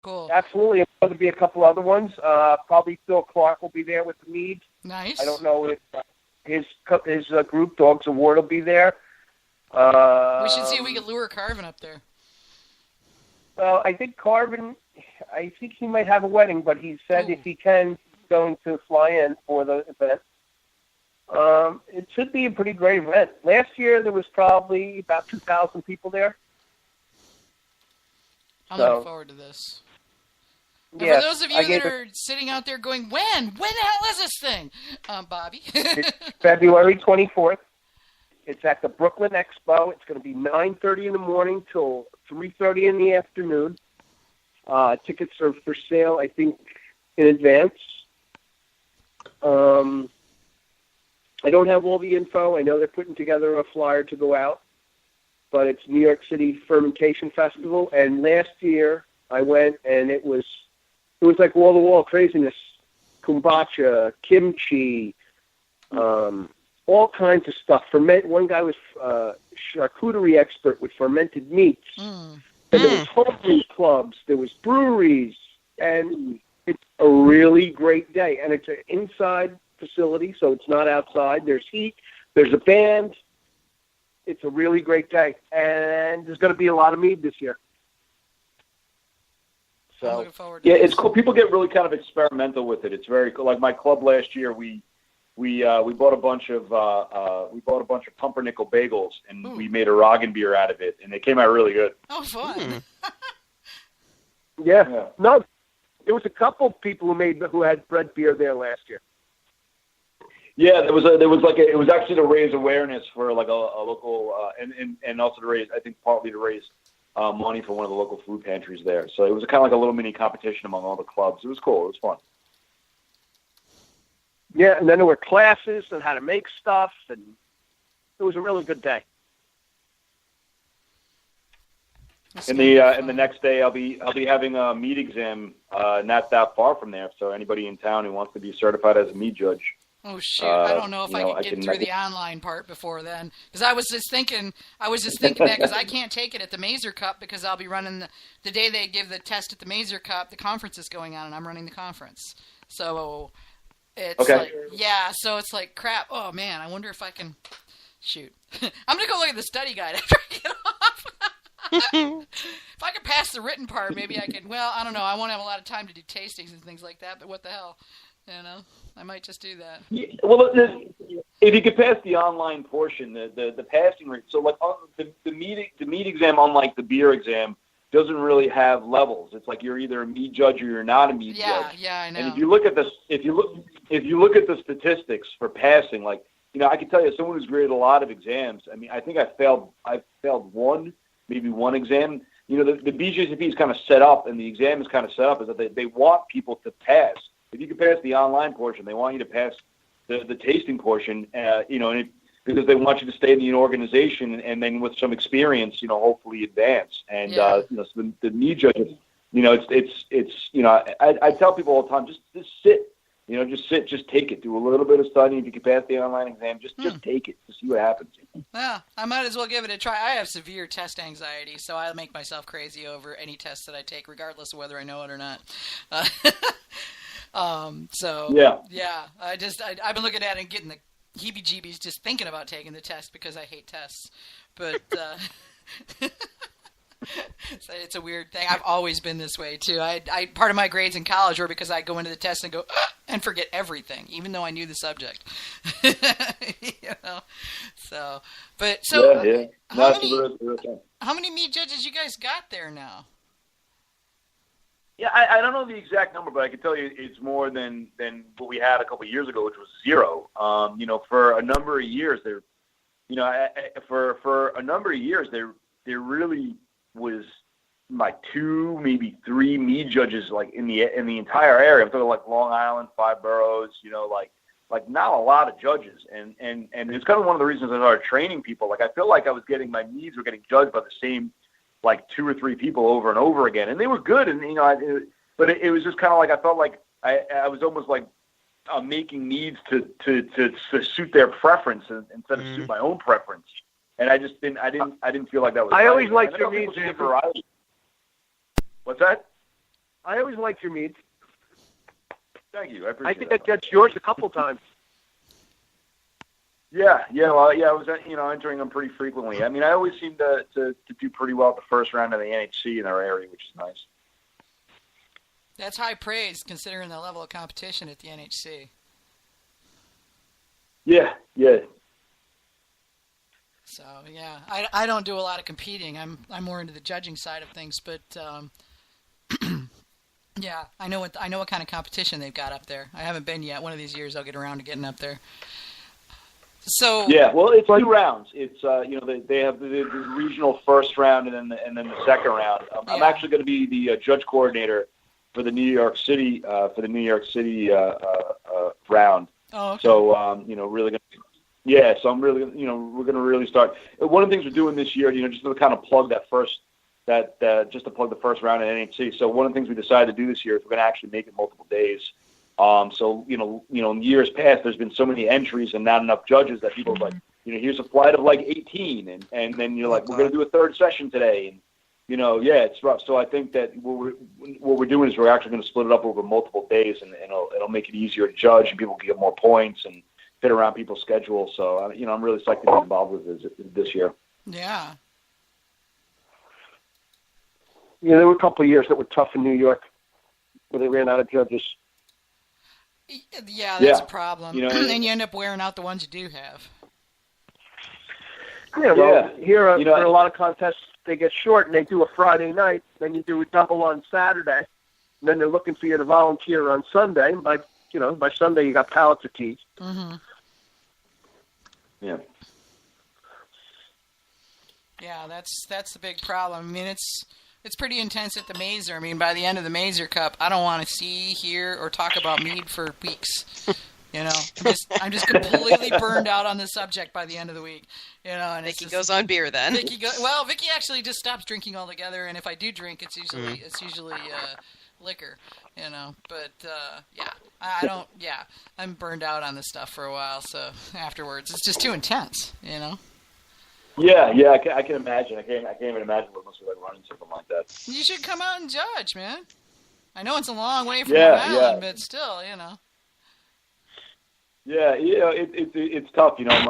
Cool. Absolutely. There'll be a couple other ones. Probably Phil Clark will be there with the Mead. Nice. I don't know if his group, Dogs of War, will be there. We should see if we can lure Carvin up there. Well, I think Carvin, I think he might have a wedding, but he said if he can, he's going to fly in for the event. It should be a pretty great event. Last year, there was probably about 2,000 people there. I'm looking forward to this. And for those of you that are sitting out there going, when the hell is this thing? Bobby. It's February 24th. It's at the Brooklyn Expo. It's going to be 9:30 in the morning till 3:30 in the afternoon. Tickets are for sale, I think, in advance. I don't have all the info. I know they're putting together a flyer to go out, but it's New York City Fermentation Festival. And last year I went, and it was like wall-to-wall craziness. Kombucha, kimchi, all kinds of stuff. One guy was charcuterie expert with fermented meats. And there was homebrew clubs. There was breweries. And it's a really great day. And it's an inside facility, so it's not outside. There's heat. There's a band. It's a really great day. And there's going to be a lot of mead this year. So, I'm looking forward to it's cool. People get really kind of experimental with it. It's very cool. Like my club last year, we bought a bunch of pumpernickel bagels, and we made a Roggen beer out of it, and they came out really good. Oh, fun! Yeah. No, there was a couple people who had bread beer there last year. Yeah, it was actually to raise awareness for like a local and also to raise, I think, partly to raise money for one of the local food pantries there. So it was kind of like a little mini competition among all the clubs. It was cool. It was fun. Yeah, and then there were classes on how to make stuff, and it was a really good day. And the next day, I'll be having a mead exam not that far from there. So anybody in town who wants to be certified as a mead judge. Oh shoot! I don't know if I can get through the online part before then, because I was just thinking that because I can't take it at the Mazer Cup because I'll be running the day they give the test at the Mazer Cup. The conference is going on, and I'm running the conference. So it's so it's like crap. Oh man, I wonder if I can. Shoot, I'm gonna go look at the study guide after I get off. If I could pass the written part, maybe I could. Well, I don't know. I won't have a lot of time to do tastings and things like that. But what the hell, I might just do that. Yeah, well, if you could pass the online portion, the passing rate. So, like the mead exam, unlike the beer exam, doesn't really have levels. It's like you're either a mead judge or you're not a mead judge. Yeah, I know. And if you look at the statistics for passing, like I can tell you, someone who's graded a lot of exams. I mean, I think I failed maybe one exam. The BJCP is kind of set up, and the exam is kind of set up is that they want people to pass. If you can pass the online portion, they want you to pass the tasting portion, because they want you to stay in the organization and then with some experience, hopefully advance. And so the mead judges, I tell people all the time, just sit, just take it, do a little bit of studying. If you can pass the online exam, just take it, just see what happens. Yeah, I might as well give it a try. I have severe test anxiety, so I make myself crazy over any test that I take, regardless of whether I know it or not. I've been looking at it and getting the heebie-jeebies just thinking about taking the test because I hate tests. But so it's a weird thing. I've always been this way too. I part of my grades in college were because I go into the test and go and forget everything, even though I knew the subject. How many mead judges you guys got there now? Yeah, I don't know the exact number, but I can tell you it's more than what we had a couple of years ago, which was 0. For a number of years there, for a number of years there really was like 2, maybe 3 mead judges like in the entire area. I'm talking like Long Island, 5 boroughs, like not a lot of judges, and it's kind of one of the reasons I started training people. Like I feel like my meads were getting judged by the same like 2 or 3 people over and over again, and they were good, and but it was just kind of like I felt like I was almost like making needs to suit their preference instead of suit my own preference, and I didn't feel like that was. I always liked your needs. Variety. What's that? I always liked your mead. Thank you. I appreciate it. I think I judged yours a couple times. Yeah. Well, I was, entering them pretty frequently. I mean, I always seem to do pretty well at the first round of the NHC in our area, which is nice. That's high praise considering the level of competition at the NHC. Yeah. So yeah, I don't do a lot of competing. I'm more into the judging side of things, but yeah, I know what kind of competition they've got up there. I haven't been yet. One of these years I'll get around to getting up there. So yeah, well, it's 2 rounds. It's they have the regional first round and then the second round. I'm actually going to be the judge coordinator for the New York City round. Oh, okay. So really going to. Yeah, so I'm really, we're going to really start. One of the things we're doing this year, just to kind of plug just to plug the first round at NHC. So one of the things we decided to do this year is we're going to actually make it multiple days. So in years past, there's been so many entries and not enough judges that people are like, here's a flight of like 18, and then you're like, we're going to do a third session today, and it's rough. So I think that what we're doing is we're actually going to split it up over multiple days, and it'll make it easier to judge, and people can get more points and fit around people's schedules. So I'm really psyched to be involved with this year. Yeah. Yeah, there were a couple of years that were tough in New York where they ran out of judges. Yeah, that's a problem. And you end up wearing out the ones you do have. Yeah, well, here for a lot of contests, they get short and they do a Friday night, then you do a double on Saturday, and then they're looking for you to volunteer on Sunday. And by Sunday you got pallets of teas. Mm-hmm. Yeah. Yeah, that's the big problem. I mean, it's pretty intense at the Mazer. I mean, by the end of the Mazer Cup, I don't want to see, hear, or talk about mead for weeks. I'm just completely burned out on the subject by the end of the week. And Vicky goes on beer then. Vicky actually just stops drinking altogether, and if I do drink, it's usually liquor. But I don't. Yeah, I'm burned out on this stuff for a while. So afterwards, it's just too intense. Yeah, I can imagine. I can't even imagine what it must be like running something like that. You should come out and judge, man. I know it's a long way from Long Island, but still, Yeah, it's tough. I'm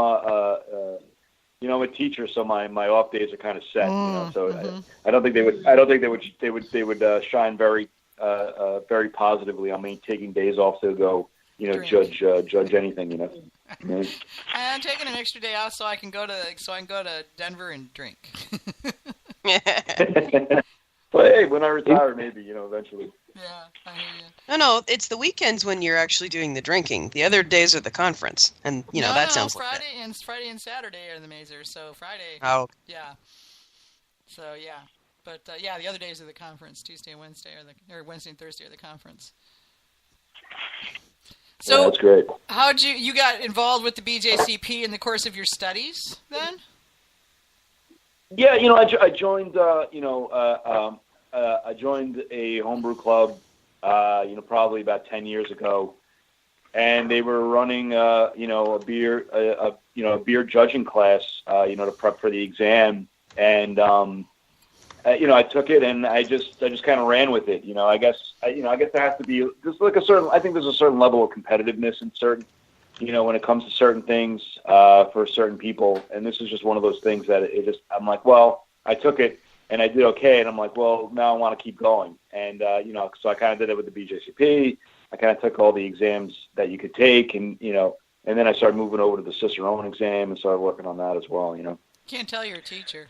a teacher, so my off days are kind of set. So I don't think they would shine very very positively on me taking days off to go judge anything. I'm taking an extra day off so I can go to Denver and drink. Well, hey, when I retire, maybe eventually. Yeah, I hear you. No, it's the weekends when you're actually doing the drinking. The other days are the conference, and that sounds like that. Friday and Saturday are the Mazer. So Friday. Oh. Yeah. So yeah, but the other days are the conference. Tuesday and Wednesday or Wednesday and Thursday are the conference. So that's great. How'd you got involved with the BJCP in the course of your studies then? Yeah, I joined. I joined a homebrew club, probably about 10 years ago, and they were running, a beer judging class, to prep for the exam, and I took it and I just kind of ran with it. I guess there has to be just like I think there's a certain level of competitiveness in certain, when it comes to certain things, for certain people. And this is just one of those things that I'm like, well, I took it and I did okay. And I'm like, well, now I want to keep going. And, so I kind of did it with the BJCP. I kind of took all the exams that you could take and then I started moving over to the Cicerone exam and started working on that as well, Can't tell you're a teacher.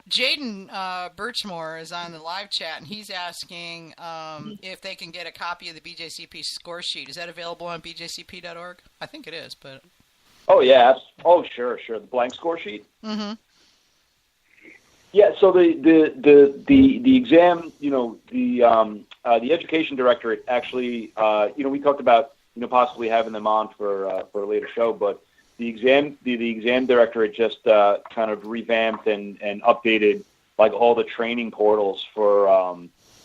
Jaden Birchmore is on the live chat, and he's asking if they can get a copy of the BJCP score sheet. Is that available on BJCP.org? I think it is, but... Oh, yeah. Oh, sure. The blank score sheet? Mm-hmm. Yeah, so the exam, the education directorate actually, we talked about, possibly having them on for a later show, but the exam directorate just kind of revamped and updated like all the training portals for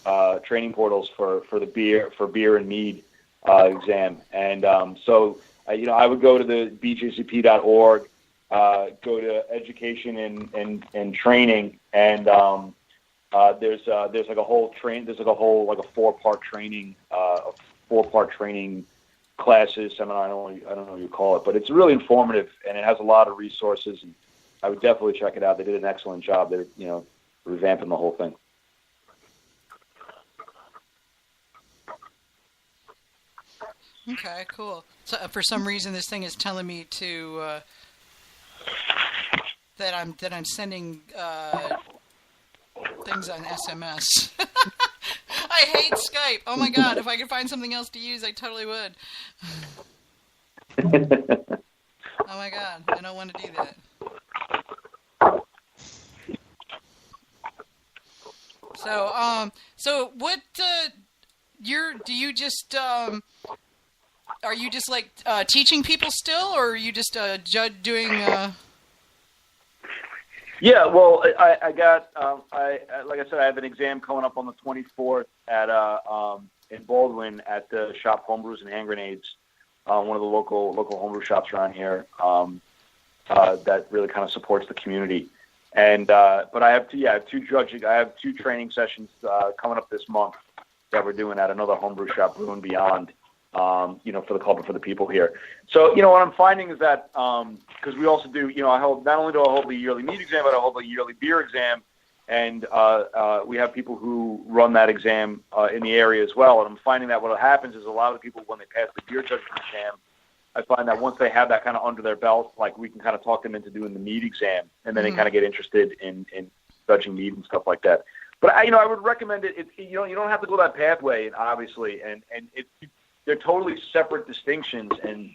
the beer and mead exam. And so I would go to the BJCP.org go to education and training, and there's like a whole like a four-part training classes seminar. I don't know what you call it, but it's really informative, and it has a lot of resources. And I would definitely check it out. They did an excellent job. They're revamping the whole thing. Okay, cool. So for some reason, this thing is telling me to that I'm sending things on SMS. I hate Skype. Oh my God! If I could find something else to use, I totally would. Oh my God! I don't want to do that. So what? Do you just? Are you just like teaching people still, or are you just doing? Yeah, well, I got like I said, I have an exam coming up on the 24th at in Baldwin at the shop Homebrews and Hand Grenades, one of the local homebrew shops around here that really kind of supports the community. And but I have two training sessions coming up this month that we're doing at another homebrew shop, Brew and Beyond. For the club and for the people here. So, what I'm finding is that, because we also do, not only do I hold the yearly mead exam, but I hold the yearly beer exam, and we have people who run that exam in the area as well. And I'm finding that what happens is a lot of the people, when they pass the beer judging exam, I find that once they have that kind of under their belt, like we can kind of talk them into doing the mead exam, and then they kind of get interested in judging mead and stuff like that. But I would recommend it. You don't have to go that pathway, obviously, and they're totally separate distinctions, and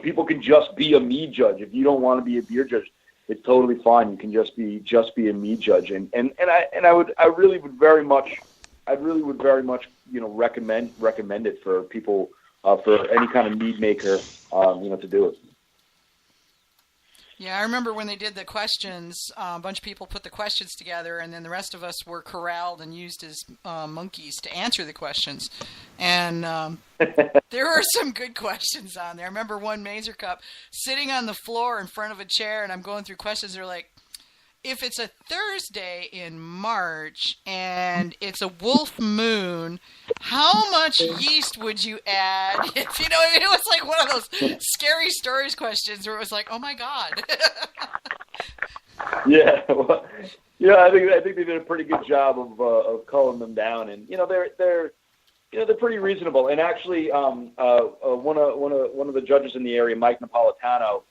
people can just be a mead judge. If you don't want to be a beer judge, it's totally fine. You can just be a mead judge, and I really would very much recommend it for people, for any kind of mead maker, to do it. Yeah, I remember when they did the questions, a bunch of people put the questions together, and then the rest of us were corralled and used as monkeys to answer the questions. And there were some good questions on there. I remember one Mazer Cup sitting on the floor in front of a chair, and I'm going through questions. They're like, if it's a Thursday in March and it's a wolf moon, how much yeast would you add? It was like one of those scary stories questions where it was like, oh my God. Yeah, well, I think they did a pretty good job of culling them down, and they're pretty reasonable. And actually, one of the judges in the area, Mike Napolitano.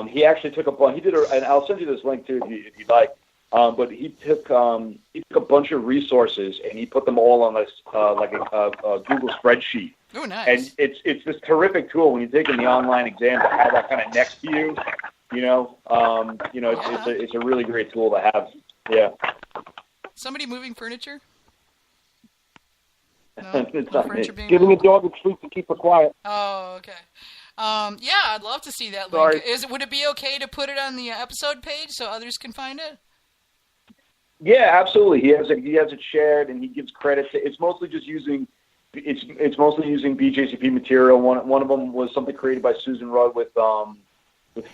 He actually took and I'll send you this link too if you'd like. But he took a bunch of resources and he put them all on this like a Google spreadsheet. Oh, nice! And it's this terrific tool when you're taking the online exam to have that kind of next to you. It's a really great tool to have. Yeah. Somebody moving furniture? No, it's not me. Giving a dog a treat to keep her quiet. Oh, okay. Yeah, I'd love to see that link. Would it be okay to put it on the episode page so others can find it? Yeah, absolutely. He has it shared, and he gives credit to. It's mostly just using. It's mostly using BJCP material. One of them was something created by Susan Rudd with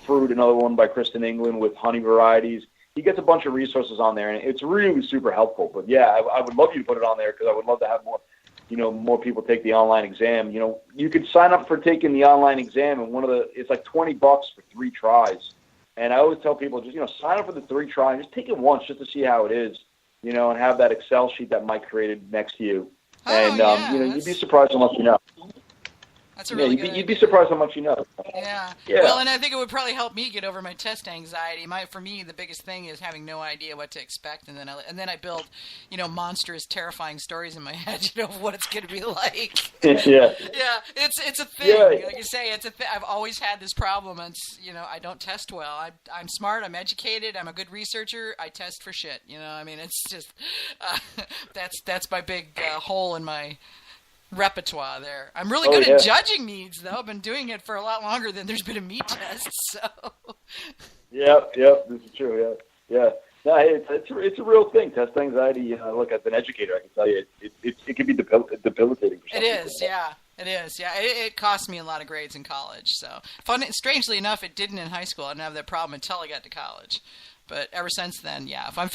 fruit. Another one by Kristen England with honey varieties. He gets a bunch of resources on there, and it's really super helpful. But yeah, I would love you to put it on there because I would love to have more. More people take the online exam. You could sign up for taking the online exam, and it's like $20 for 3 tries. And I always tell people, just sign up for the 3 tries, just take it once, just to see how it is, and have that Excel sheet that Mike created next to you. And you'd be surprised how much you know. That's a really good you'd be surprised how much you know. Yeah. Well, and I think it would probably help me get over my test anxiety. For me, the biggest thing is having no idea what to expect, and then I build, monstrous, terrifying stories in my head, of what it's going to be like. Yeah. Yeah, it's a thing. Yeah. Like you say, it's a thing. I've always had this problem. It's I don't test well. I'm smart. I'm educated. I'm a good researcher. I test for shit. It's just that's my big hole in my repertoire there. I'm really good at judging meads, though. I've been doing it for a lot longer than there's been a mead test. So. Yep, this is true. Yeah. No, it's a real thing. Test anxiety. Look, as an educator, I can tell you it can be debilitating. For it is, yeah. It is, yeah. It cost me a lot of grades in college. So, strangely enough, it didn't in high school. I didn't have that problem until I got to college. But ever since then, yeah. If I'm